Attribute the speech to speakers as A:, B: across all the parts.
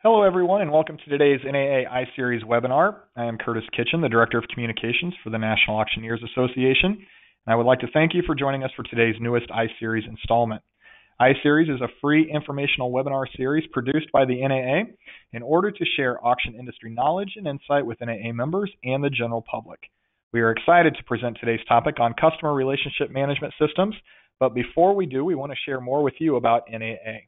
A: Hello, everyone, and welcome to today's NAA iSeries webinar. I am Curtis Kitchen, the Director of Communications for the National Auctioneers Association, and I would like to thank you for joining us for today's newest iSeries installment. iSeries is a free informational webinar series produced by the NAA in order to share auction industry knowledge and insight with NAA members and the general public. We are excited to present today's topic on customer relationship management systems, but before we do, we want to share more with you about NAA.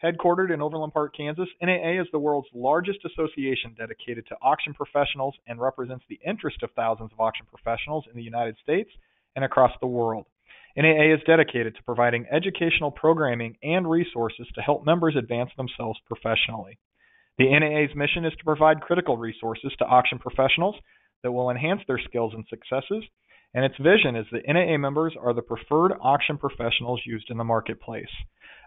A: Headquartered in Overland Park, Kansas, NAA is the world's largest association dedicated to auction professionals and represents the interest of thousands of auction professionals in the United States and across the world. NAA is dedicated to providing educational programming and resources to help members advance themselves professionally. The NAA's mission is to provide critical resources to auction professionals that will enhance their skills and successes, and its vision is that NAA members are the preferred auction professionals used in the marketplace.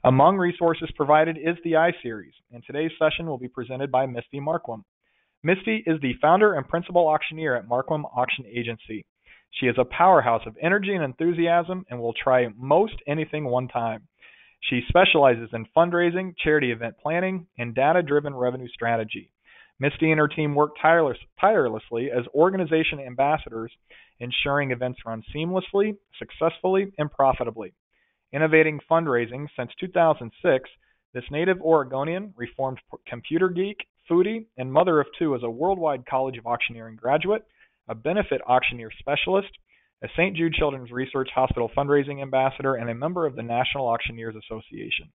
A: Among resources provided is the iSeries, and today's session will be presented by Misty Marquam. Misty is the founder and principal auctioneer at Marquam Auction Agency. She is a powerhouse of energy and enthusiasm and will try most anything one time. She specializes in fundraising, charity event planning, and data-driven revenue strategy. Misty and her team work tirelessly as organization ambassadors, ensuring events run seamlessly, successfully, and profitably. Innovating fundraising since 2006, this native Oregonian, reformed computer geek, foodie, and mother of two is a worldwide College of Auctioneering graduate, a benefit auctioneer specialist, a St. Jude Children's Research Hospital fundraising ambassador, and a member of the National Auctioneers Association.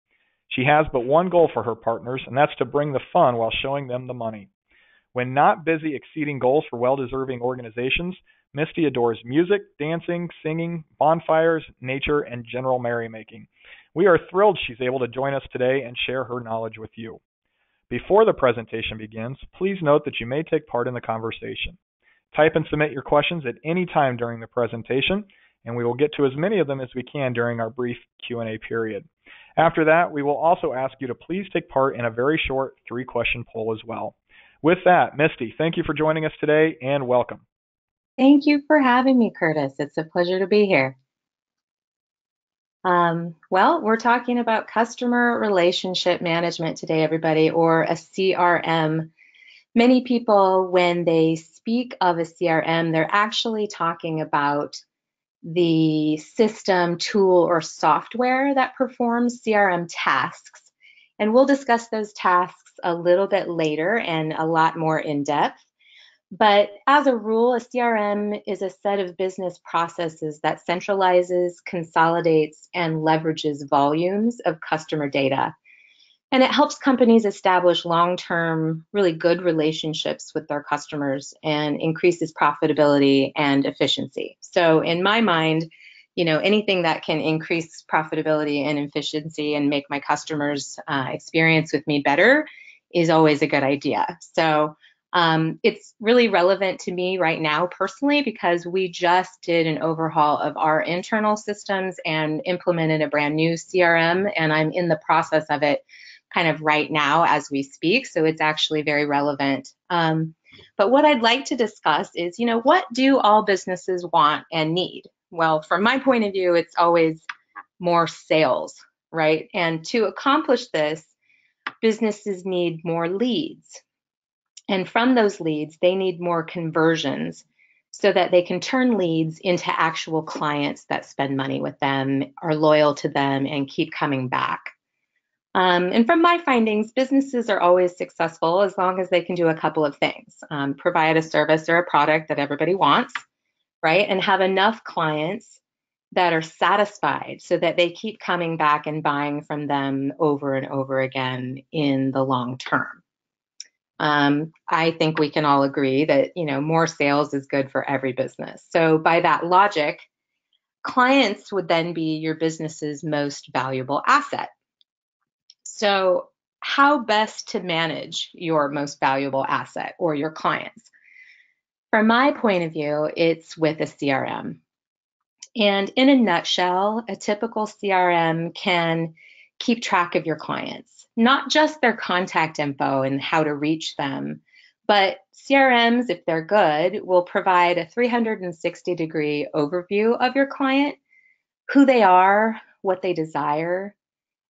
A: She has but one goal for her partners, and that's to bring the fun while showing them the money. When not busy exceeding goals for well-deserving organizations, Misty adores music, dancing, singing, bonfires, nature, and general merrymaking. We are thrilled she's able to join us today and share her knowledge with you. Before the presentation begins, please note that you may take part in the conversation. Type and submit your questions at any time during the presentation, and we will get to as many of them as we can during our brief Q&A period. After that, we will also ask you to please take part in a very short 3-question poll as well. With that, Misty, thank you for joining us today and welcome.
B: Thank you for having me, Curtis. It's a pleasure to be here. Well, we're talking about customer relationship management today, everybody, or a CRM. Many people, when they speak of a CRM, they're actually talking about the system, tool, or software that performs CRM tasks. And we'll discuss those tasks a little bit later and a lot more in depth. But as a rule, a CRM is a set of business processes that centralizes, consolidates, and leverages volumes of customer data. And it helps companies establish long-term, really good relationships with their customers and increases profitability and efficiency. So in my mind, anything that can increase profitability and efficiency and make my customers' experience with me better is always a good idea. So it's really relevant to me right now personally because we just did an overhaul of our internal systems and implemented a brand new CRM, and I'm in the process of it kind of right now as we speak, so it's actually very relevant. But what I'd like to discuss is, what do all businesses want and need? Well, from my point of view, it's always more sales, right? And to accomplish this, businesses need more leads. And from those leads, they need more conversions so that they can turn leads into actual clients that spend money with them, are loyal to them, and keep coming back. And from my findings, businesses are always successful as long as they can do a couple of things. Provide a service or a product that everybody wants, right? And have enough clients that are satisfied so that they keep coming back and buying from them over and over again in the long term. I think we can all agree that, more sales is good for every business. So by that logic, clients would then be your business's most valuable asset. So how best to manage your most valuable asset or your clients? From my point of view, it's with a CRM. And in a nutshell, a typical CRM can keep track of your clients, not just their contact info and how to reach them, but CRMs, if they're good, will provide a 360-degree overview of your client, who they are, what they desire,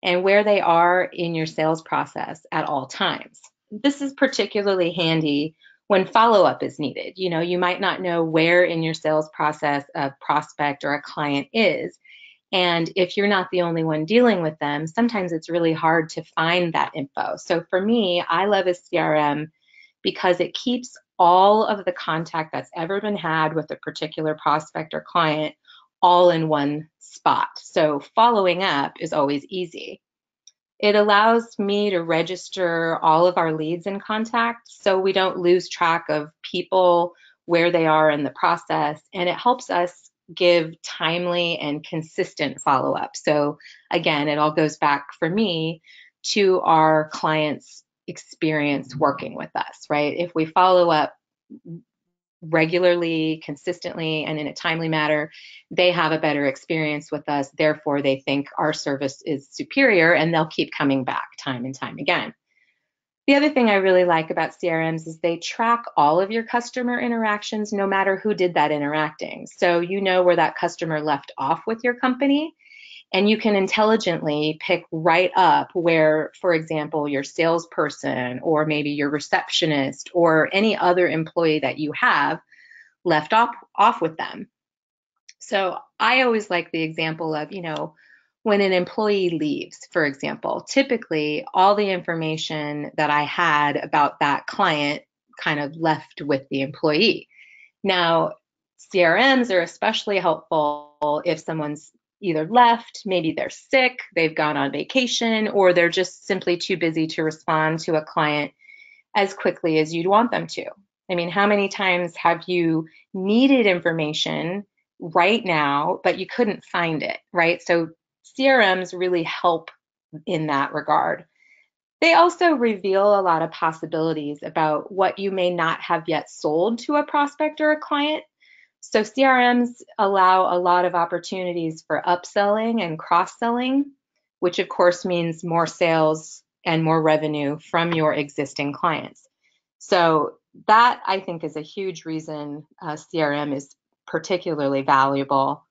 B: and where they are in your sales process at all times. this is particularly handy when follow-up is needed. You know, you might not know where in your sales process a prospect or a client is. And if you're not the only one dealing with them, sometimes it's really hard to find that info. So for me, I love a CRM because it keeps all of the contact that's ever been had with a particular prospect or client all in one spot. So following up is always easy. It allows me to register all of our leads and contacts so we don't lose track of people, where they are in the process, and it helps us give timely and consistent follow-up. So again, it all goes back for me to our clients' experience working with us, right? If we follow up regularly, consistently, and in a timely manner, they have a better experience with us. Therefore, they think our service is superior and they'll keep coming back time and time again. The other thing I really like about CRMs is they track all of your customer interactions, no matter who did that interacting. So you know where that customer left off with your company, and you can intelligently pick right up where, for example, your salesperson or maybe your receptionist or any other employee that you have left off with them. So I always like the example of, when an employee leaves, for example, typically all the information that I had about that client kind of left with the employee. Now, CRMs are especially helpful if someone's either left, maybe they're sick, they've gone on vacation, or they're just simply too busy to respond to a client as quickly as you'd want them to. I mean, how many times have you needed information right now, but you couldn't find it, right? So CRMs really help in that regard. They also reveal a lot of possibilities about what you may not have yet sold to a prospect or a client. So CRMs allow a lot of opportunities for upselling and cross-selling, which of course means more sales and more revenue from your existing clients. So that, I think, is a huge reason CRM is particularly valuable.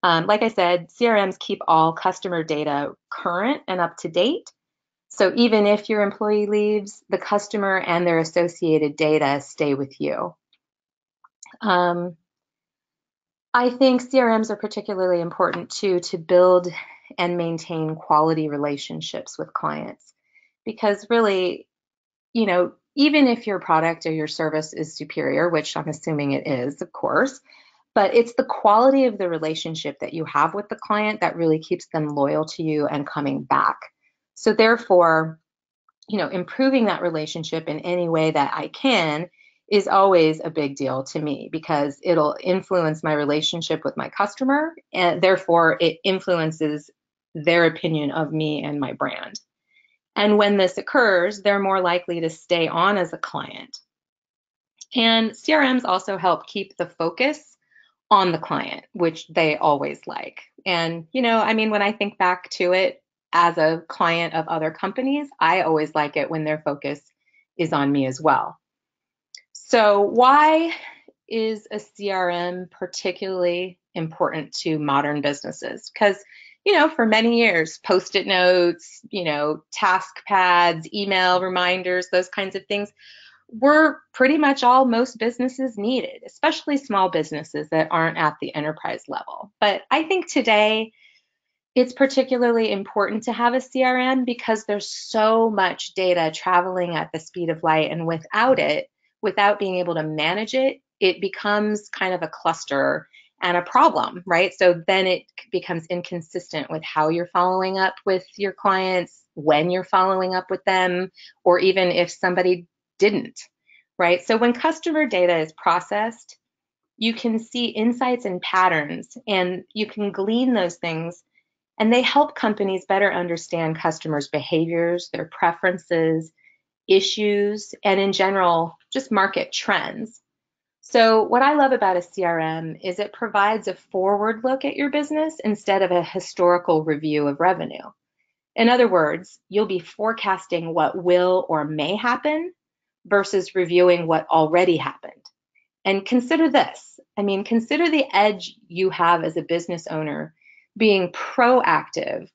B: Like I said, CRMs keep all customer data current and up to date. So even if your employee leaves, the customer and their associated data stay with you. I think CRMs are particularly important too to build and maintain quality relationships with clients, because really, even if your product or your service is superior, which I'm assuming it is, of course, but it's the quality of the relationship that you have with the client that really keeps them loyal to you and coming back. So therefore, improving that relationship in any way that I can is always a big deal to me, because it'll influence my relationship with my customer, and therefore it influences their opinion of me and my brand. And when this occurs, they're more likely to stay on as a client. And CRMs also help keep the focus on the client, which they always like. And, when I think back to it as a client of other companies, I always like it when their focus is on me as well. So why is a CRM particularly important to modern businesses? Because, for many years, Post-it notes, task pads, email reminders, those kinds of things were pretty much all most businesses needed, especially small businesses that aren't at the enterprise level. But I think today it's particularly important to have a CRM because there's so much data traveling at the speed of light, and without being able to manage it, it becomes kind of a cluster and a problem, right? So then it becomes inconsistent with how you're following up with your clients, when you're following up with them, or even if somebody didn't, right? So when customer data is processed, you can see insights and patterns, and you can glean those things, and they help companies better understand customers' behaviors, their preferences, issues, and in general, just market trends. So what I love about a CRM is it provides a forward look at your business instead of a historical review of revenue. In other words, you'll be forecasting what will or may happen versus reviewing what already happened. And consider this. Consider the edge you have as a business owner being proactive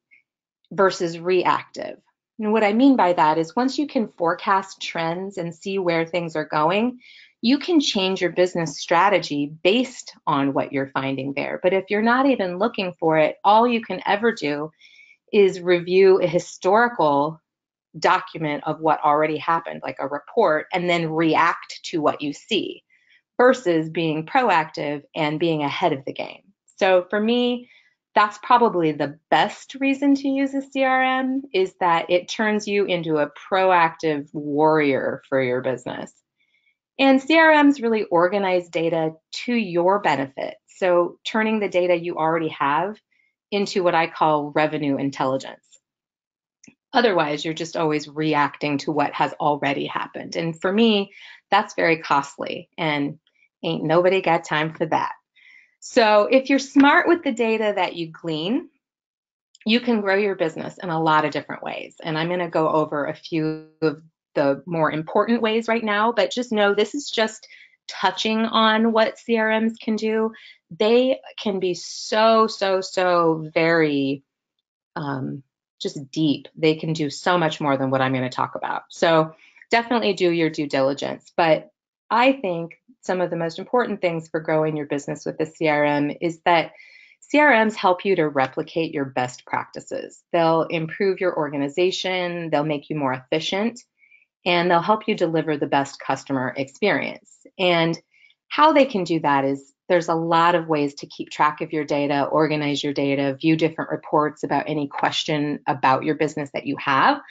B: versus reactive. And what I mean by that is once you can forecast trends and see where things are going, you can change your business strategy based on what you're finding there. But if you're not even looking for it, all you can ever do is review a historical document of what already happened, like a report, and then react to what you see versus being proactive and being ahead of the game. So for me, that's probably the best reason to use a CRM is that it turns you into a proactive warrior for your business. And CRMs really organize data to your benefit. So turning the data you already have into what I call revenue intelligence. Otherwise, you're just always reacting to what has already happened. And for me, that's very costly and ain't nobody got time for that. So if you're smart with the data that you glean, you can grow your business in a lot of different ways. And I'm going to go over a few of the more important ways right now, but just know this is just touching on what CRMs can do. They can be so very just deep. They can do so much more than what I'm going to talk about. So definitely do your due diligence. But I think some of the most important things for growing your business with the CRM is that CRMs help you to replicate your best practices. They'll improve your organization, they'll make you more efficient, and they'll help you deliver the best customer experience. And how they can do that is there's a lot of ways to keep track of your data, organize your data, view different reports about any question about your business that you have.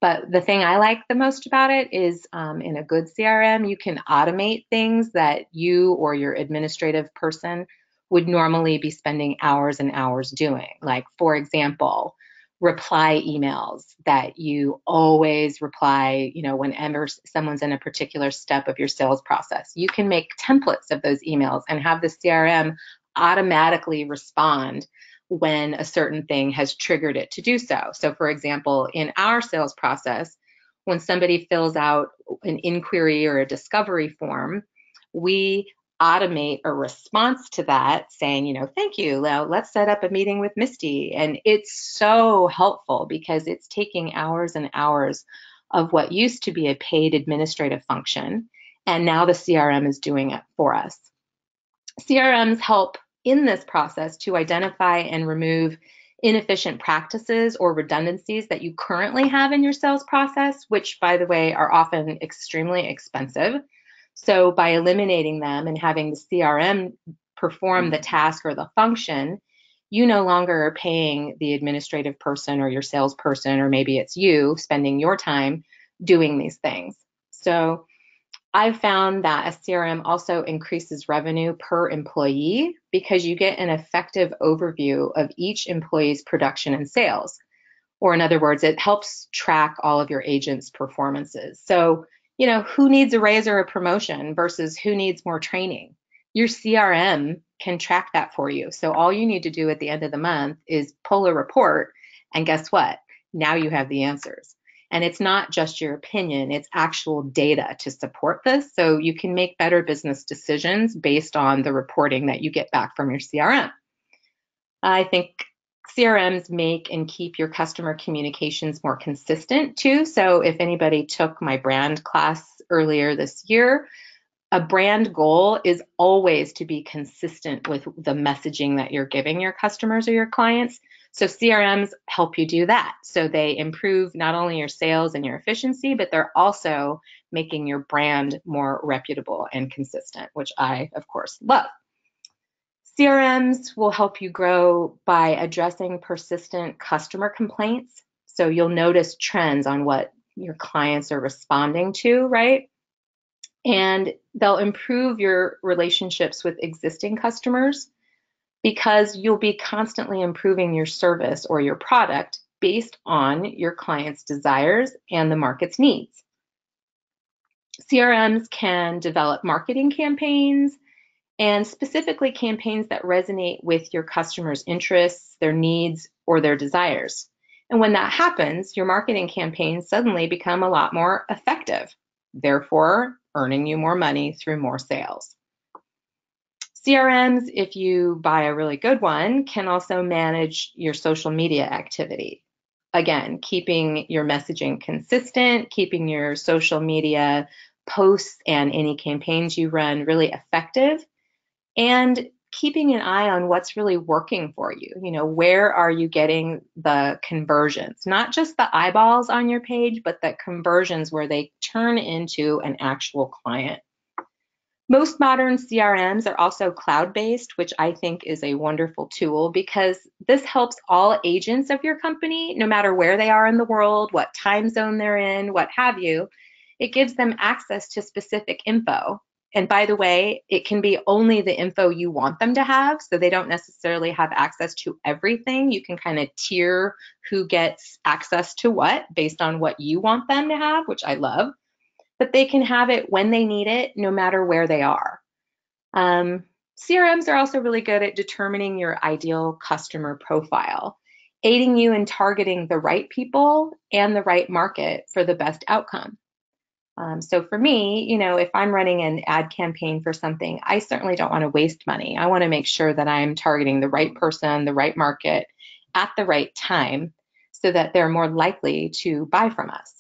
B: But the thing I like the most about it is in a good CRM, you can automate things that you or your administrative person would normally be spending hours and hours doing. Like, for example, reply emails that you always reply, whenever someone's in a particular step of your sales process. You can make templates of those emails and have the CRM automatically respond when a certain thing has triggered it to do so. So for example, in our sales process, when somebody fills out an inquiry or a discovery form, we automate a response to that saying, thank you, now let's set up a meeting with Misty. And it's so helpful because it's taking hours and hours of what used to be a paid administrative function. And now the CRM is doing it for us. CRMs help in this process to identify and remove inefficient practices or redundancies that you currently have in your sales process, which, by the way, are often extremely expensive. So by eliminating them and having the CRM perform the task or the function, you no longer are paying the administrative person or your salesperson, or maybe it's you spending your time doing these things. So I've found that a CRM also increases revenue per employee because you get an effective overview of each employee's production and sales. Or in other words, it helps track all of your agents' performances. So, who needs a raise or a promotion versus who needs more training? Your CRM can track that for you. So all you need to do at the end of the month is pull a report, and guess what? Now you have the answers. And it's not just your opinion, it's actual data to support this. So you can make better business decisions based on the reporting that you get back from your CRM. I think CRMs make and keep your customer communications more consistent too. So if anybody took my brand class earlier this year, a brand goal is always to be consistent with the messaging that you're giving your customers or your clients. So CRMs help you do that. So they improve not only your sales and your efficiency, but they're also making your brand more reputable and consistent, which I, of course, love. CRMs will help you grow by addressing persistent customer complaints. So you'll notice trends on what your clients are responding to, right? And they'll improve your relationships with existing customers because you'll be constantly improving your service or your product based on your client's desires and the market's needs. CRMs can develop marketing campaigns, and specifically campaigns that resonate with your customers' interests, their needs, or their desires. And when that happens, your marketing campaigns suddenly become a lot more effective, therefore earning you more money through more sales. CRMs, if you buy a really good one, can also manage your social media activity. again, keeping your messaging consistent, keeping your social media posts and any campaigns you run really effective, and keeping an eye on what's really working for you. Where are you getting the conversions? Not just the eyeballs on your page, but the conversions where they turn into an actual client. Most modern CRMs are also cloud-based, which I think is a wonderful tool because this helps all agents of your company, no matter where they are in the world, what time zone they're in, what have you. It gives them access to specific info. And by the way, it can be only the info you want them to have, so they don't necessarily have access to everything. You can kind of tier who gets access to what based on what you want them to have, which I love. But they can have it when they need it, no matter where they are. CRMs are also really good at determining your ideal customer profile, aiding you in targeting the right people and the right market for the best outcome. So for me, if I'm running an ad campaign for something, I certainly don't want to waste money. I want to make sure that I'm targeting the right person, the right market at the right time so that they're more likely to buy from us.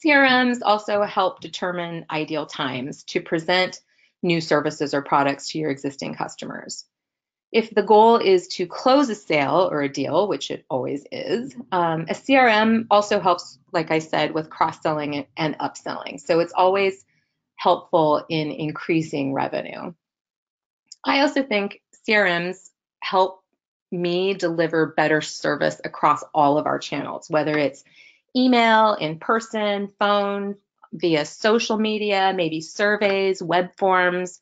B: CRMs also help determine ideal times to present new services or products to your existing customers. If the goal is to close a sale or a deal, which it always is, a CRM also helps, like I said, with cross-selling and upselling. So it's always helpful in increasing revenue. I also think CRMs help me deliver better service across all of our channels, whether it's email, in person, phone, via social media, maybe surveys, web forms,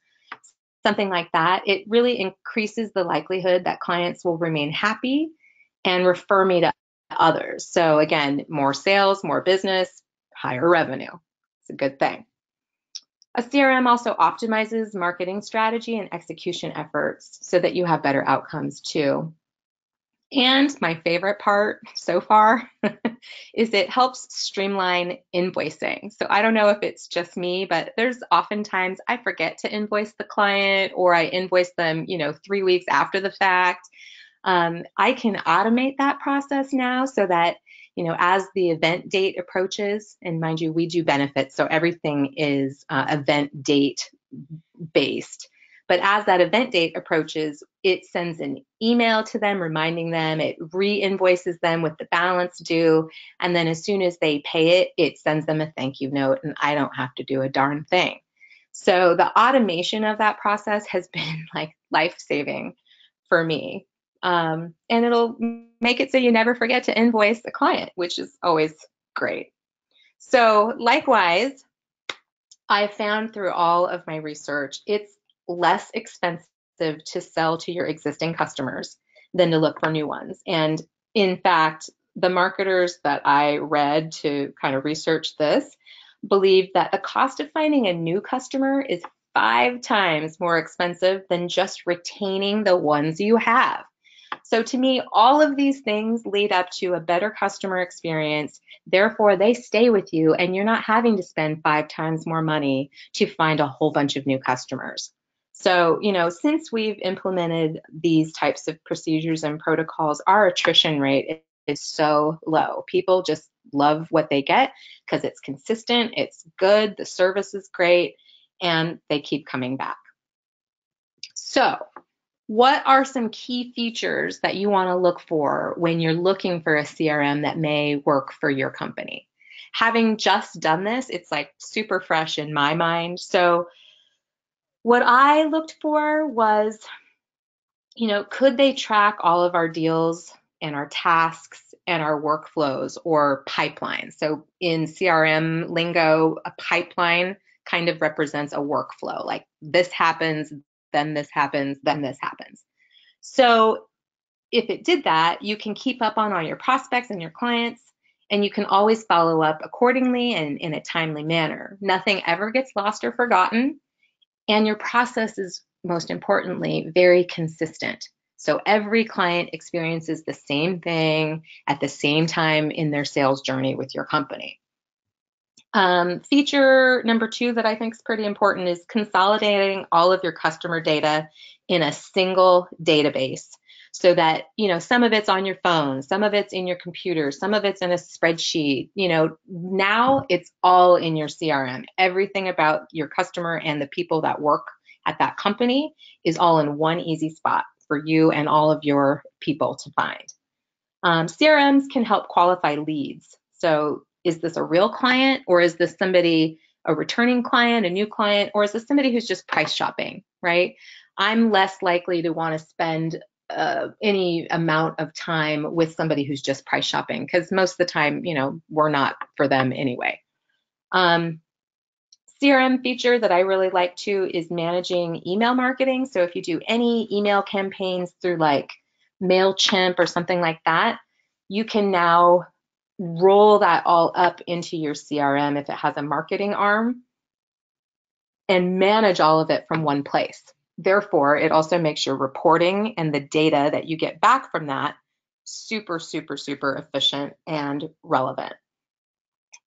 B: something like that. It really increases the likelihood that clients will remain happy and refer me to others. So again, more sales, more business, higher revenue. It's a good thing. A CRM also optimizes marketing strategy and execution efforts so that you have better outcomes too. And my favorite part so far is it helps streamline invoicing. So I don't know if it's just me, but there's oftentimes I forget to invoice the client or I invoice them, 3 weeks after the fact. I can automate that process now so that, as the event date approaches, and mind you, we do benefits, so everything is event date based. But as that event date approaches, it sends an email to them reminding them, it re-invoices them with the balance due, and then as soon as they pay it, it sends them a thank you note, and I don't have to do a darn thing. So the automation of that process has been like life-saving for me. And it'll make it so you never forget to invoice the client, which is always great. So likewise, I found through all of my research, it's less expensive to sell to your existing customers than to look for new ones. And in fact, the marketers that I read to kind of research this believe that the cost of finding a new customer is 5 times more expensive than just retaining the ones you have. So to me, all of these things lead up to a better customer experience. Therefore, they stay with you and you're not having to spend 5 times more money to find a whole bunch of new customers. So, since we've implemented these types of procedures and protocols, our attrition rate is so low. People just love what they get because it's consistent, it's good, the service is great, and they keep coming back. So, what are some key features that you want to look for when you're looking for a CRM that may work for your company? Having just done this, it's like super fresh in my mind. So what I looked for was, could they track all of our deals and our tasks and our workflows or pipelines? So in CRM lingo, a pipeline kind of represents a workflow. Like this happens, then this happens, then this happens. So if it did that, you can keep up on all your prospects and your clients, and you can always follow up accordingly and in a timely manner. Nothing ever gets lost or forgotten, and your process is, most importantly, very consistent. So every client experiences the same thing at the same time in their sales journey with your company. Feature number 2 that I think is pretty important is consolidating all of your customer data in a single database so that, some of it's on your phone, some of it's in your computer, some of it's in a spreadsheet. Now it's all in your CRM. Everything about your customer and the people that work at that company is all in one easy spot for you and all of your people to find. CRMs can help qualify leads. So is this a real client, or is this somebody, a returning client, a new client, or is this somebody who's just price shopping, right? I'm less likely to want to spend any amount of time with somebody who's just price shopping, because most of the time, we're not for them anyway. CRM feature that I really like too is managing email marketing. So if you do any email campaigns through like MailChimp or something like that, you can now roll that all up into your CRM if it has a marketing arm and manage all of it from one place. Therefore, it also makes your reporting and the data that you get back from that super, super, super efficient and relevant.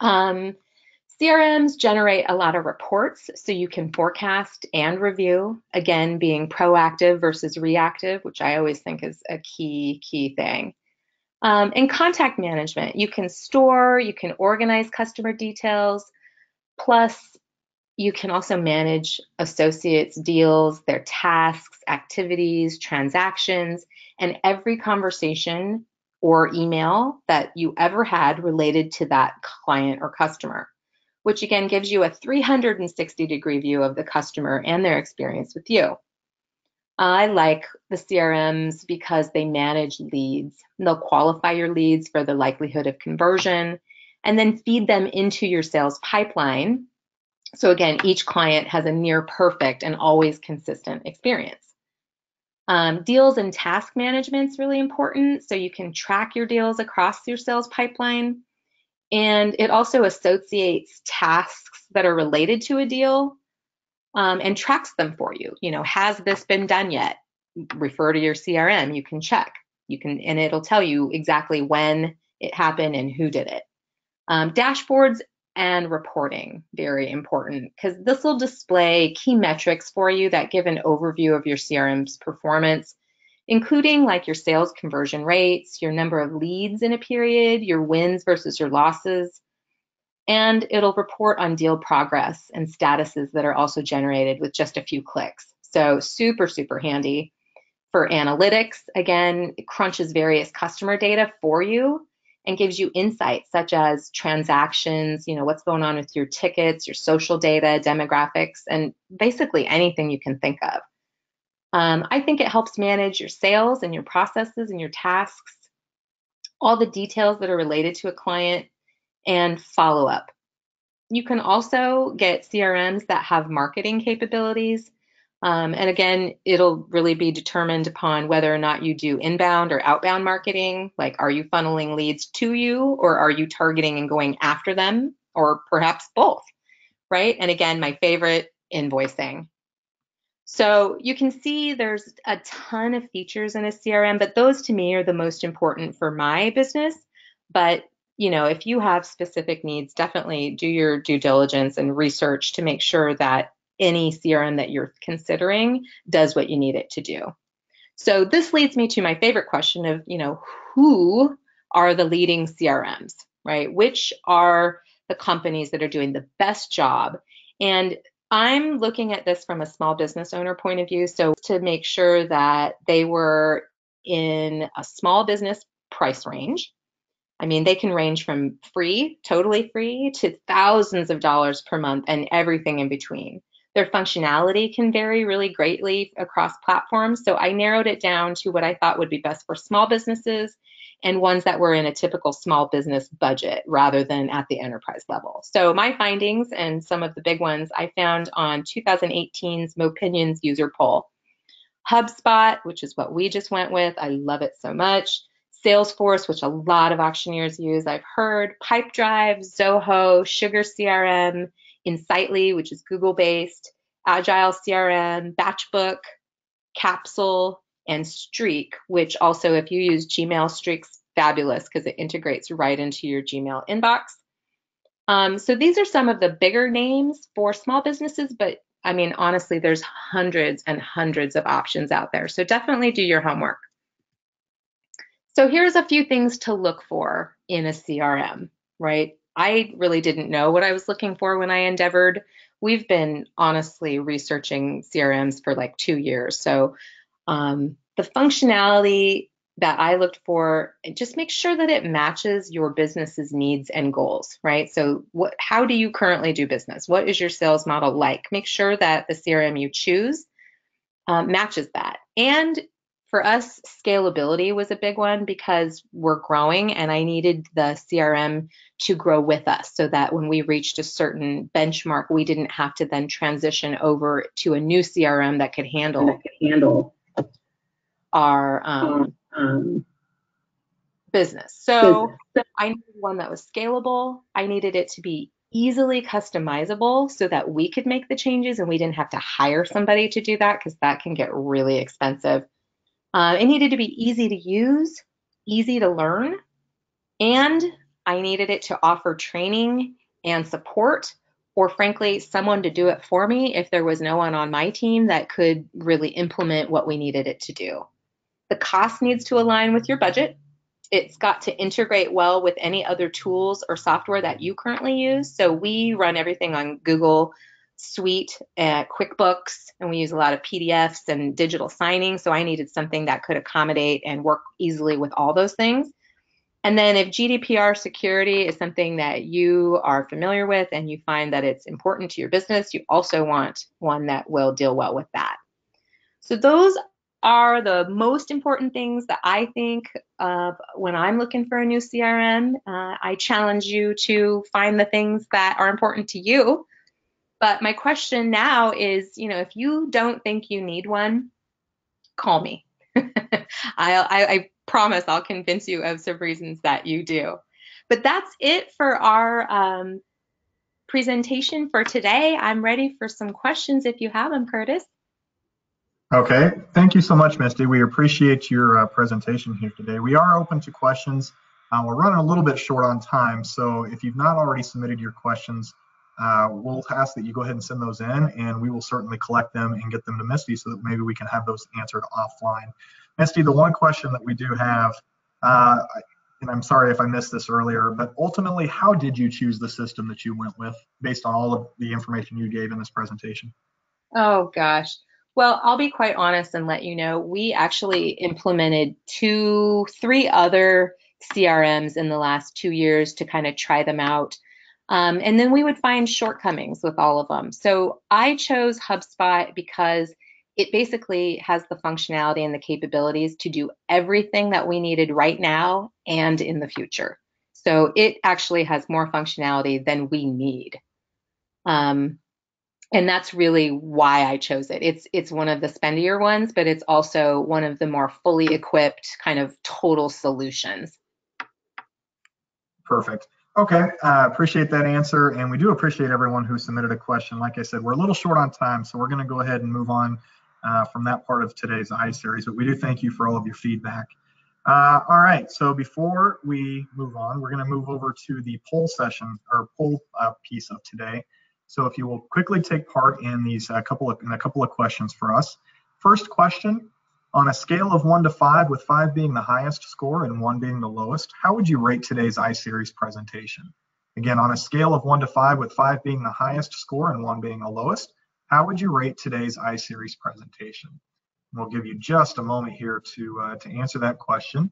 B: CRMs generate a lot of reports so you can forecast and review, again, being proactive versus reactive, which I always think is a key thing. And contact management, you can store, you can organize customer details, plus you can also manage associates' deals, their tasks, activities, transactions, and every conversation or email that you ever had related to that client or customer, which again gives you a 360-degree view of the customer and their experience with you. I like the CRMs because they manage leads. They'll qualify your leads for the likelihood of conversion and then feed them into your sales pipeline. So again, each client has a near perfect and always consistent experience. Deals and task management is really important. So you can track your deals across your sales pipeline. And it also associates tasks that are related to a deal and tracks them for you. Has this been done yet? Refer to your CRM. You can check. And it'll tell you exactly when it happened and who did it. Dashboards and reporting, very important, because this will display key metrics for you that give an overview of your CRM's performance, including like your sales conversion rates, your number of leads in a period, your wins versus your losses, and it'll report on deal progress and statuses that are also generated with just a few clicks. So super, super handy for analytics. Again, it crunches various customer data for you and gives you insights such as transactions, what's going on with your tickets, your social data, demographics, and basically anything you can think of. I think it helps manage your sales and your processes and your tasks, all the details that are related to a client, and follow up. You can also get CRMs that have marketing capabilities. And again, it'll really be determined upon whether or not you do inbound or outbound marketing. Like, are you funneling leads to you, or are you targeting and going after them, or perhaps both, right? And again, my favorite, invoicing. So you can see there's a ton of features in a CRM, but those to me are the most important for my business. But if you have specific needs, definitely do your due diligence and research to make sure that any CRM that you're considering does what you need it to do. So this leads me to my favorite question of, who are the leading CRMs, right? Which are the companies that are doing the best job? And I'm looking at this from a small business owner point of view. So to make sure that they were in a small business price range. I mean, they can range from free, totally free, to thousands of dollars per month and everything in between. Their functionality can vary really greatly across platforms. So I narrowed it down to what I thought would be best for small businesses and ones that were in a typical small business budget rather than at the enterprise level. So my findings and some of the big ones I found on 2018's Mopinions user poll. HubSpot, which is what we just went with. I love it so much. Salesforce, which a lot of auctioneers use, I've heard. Pipedrive, Zoho, Sugar CRM, Insightly, which is Google-based, Agile CRM, Batchbook, Capsule, and Streak, which also, if you use Gmail, Streak's fabulous because it integrates right into your Gmail inbox. So these are some of the bigger names for small businesses, but I mean, honestly, there's hundreds and hundreds of options out there. So definitely do your homework. So here's a few things to look for in a CRM, right? I really didn't know what I was looking for when I endeavored. We've been honestly researching CRMs for like 2 years. So the functionality that I looked for, just make sure that it matches your business's needs and goals, right? So how do you currently do business? What is your sales model like? Make sure that the CRM you choose matches that. And for us, scalability was a big one because we're growing and I needed the CRM to grow with us so that when we reached a certain benchmark, we didn't have to then transition over to a new CRM that could handle our business. So I needed one that was scalable. I needed it to be easily customizable so that we could make the changes and we didn't have to hire somebody to do that because that can get really expensive. It needed to be easy to use, easy to learn, and I needed it to offer training and support, or frankly, someone to do it for me if there was no one on my team that could really implement what we needed it to do. The cost needs to align with your budget. It's got to integrate well with any other tools or software that you currently use. So we run everything on Google Suite, QuickBooks, and we use a lot of PDFs and digital signing. So I needed something that could accommodate and work easily with all those things. And then if GDPR security is something that you are familiar with and you find that it's important to your business, you also want one that will deal well with that. So those are the most important things that I think of when I'm looking for a new CRM. I challenge you to find the things that are important to you. But my question now is, if you don't think you need one, call me. I promise I'll convince you of some reasons that you do. But that's it for our presentation for today. I'm ready for some questions if you have them, Curtis.
A: Okay, thank you so much, Misty. We appreciate your presentation here today. We are open to questions. We're running a little bit short on time, so if you've not already submitted your questions, we'll ask that you go ahead and send those in, and we will certainly collect them and get them to Misty so that maybe we can have those answered offline. Misty, the one question that we do have, and I'm sorry if I missed this earlier, but ultimately, how did you choose the system that you went with based on all of the information you gave in this presentation?
B: Oh, gosh. Well, I'll be quite honest and let you know, we actually implemented 3 other CRMs in the last 2 years to kind of try them out. And then we would find shortcomings with all of them. So I chose HubSpot because it basically has the functionality and the capabilities to do everything that we needed right now and in the future. So it actually has more functionality than we need. And that's really why I chose it. It's one of the spendier ones, but it's also one of the more fully equipped kind of total solutions.
A: Perfect. Okay, appreciate that answer, and we do appreciate everyone who submitted a question. Like I said, we're a little short on time, so we're going to go ahead and move on from that part of today's iSeries, but we do thank you for all of your feedback. All right, so before we move on, we're going to move over to the poll session, or poll piece of today. So if you will quickly take part in these a couple of questions for us. First question, on a scale of 1 to 5, with 5 being the highest score and 1 being the lowest, how would you rate today's iSeries presentation? Again, on a scale of 1 to 5, with 5 being the highest score and 1 being the lowest, how would you rate today's iSeries presentation? And we'll give you just a moment here to answer that question.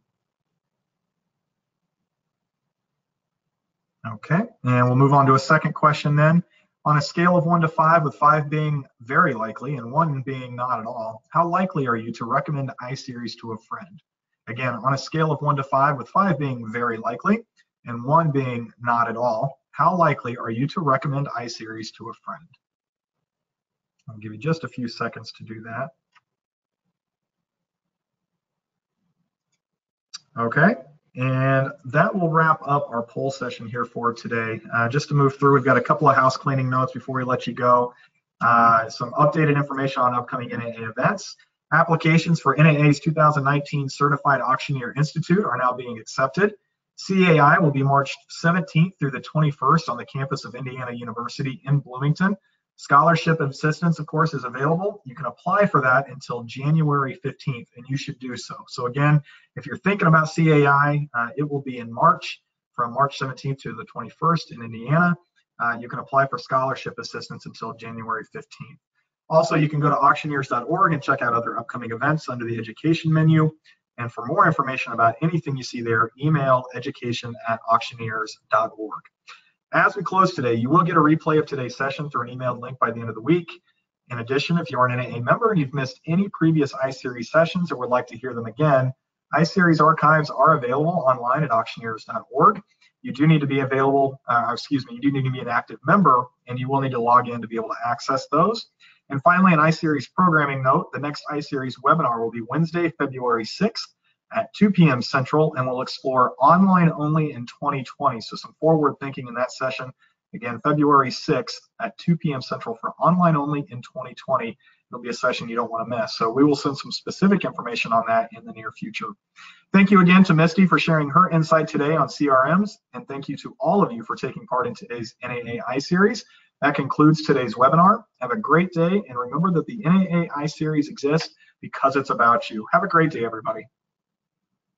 A: Okay, and we'll move on to a second question then. On a scale of 1 to 5, with 5 being very likely and 1 being not at all, how likely are you to recommend iSeries to a friend? Again, on a scale of 1 to 5, with 5 being very likely and 1 being not at all, how likely are you to recommend iSeries to a friend? I'll give you just a few seconds to do that. Okay, and that will wrap up our poll session here for today. Just to move through, we've got a couple of house cleaning notes before we let you go. Some updated information on upcoming NAA events. Applications for NAA's 2019 Certified Auctioneer Institute are now being accepted. CAI will be March 17th through the 21st on the campus of Indiana University in Bloomington. Scholarship assistance, of course, is available. You can apply for that until January 15th, and you should do so. So again, if you're thinking about CAI, it will be in March, from March 17th to the 21st in Indiana. You can apply for scholarship assistance until January 15th. Also, you can go to auctioneers.org and check out other upcoming events under the education menu. And for more information about anything you see there, email education@auctioneers.org. As we close today, you will get a replay of today's session through an emailed link by the end of the week. In addition, if you are an NAA member and you've missed any previous iSeries sessions or would like to hear them again, iSeries archives are available online at auctioneers.org. You do need to be you do need to be an active member, and you will need to log in to be able to access those. And finally, an iSeries programming note, the next iSeries webinar will be Wednesday, February 6th at 2 p.m. Central, and we'll explore online only in 2020. So some forward thinking in that session. Again, February 6th at 2 p.m. Central for online only in 2020. It'll be a session you don't want to miss. So we will send some specific information on that in the near future. Thank you again to Misty for sharing her insight today on CRMs, and thank you to all of you for taking part in today's NAA iSeries. That concludes today's webinar. Have a great day, and remember that the NAA iSeries exists because it's about you. Have a great day, everybody.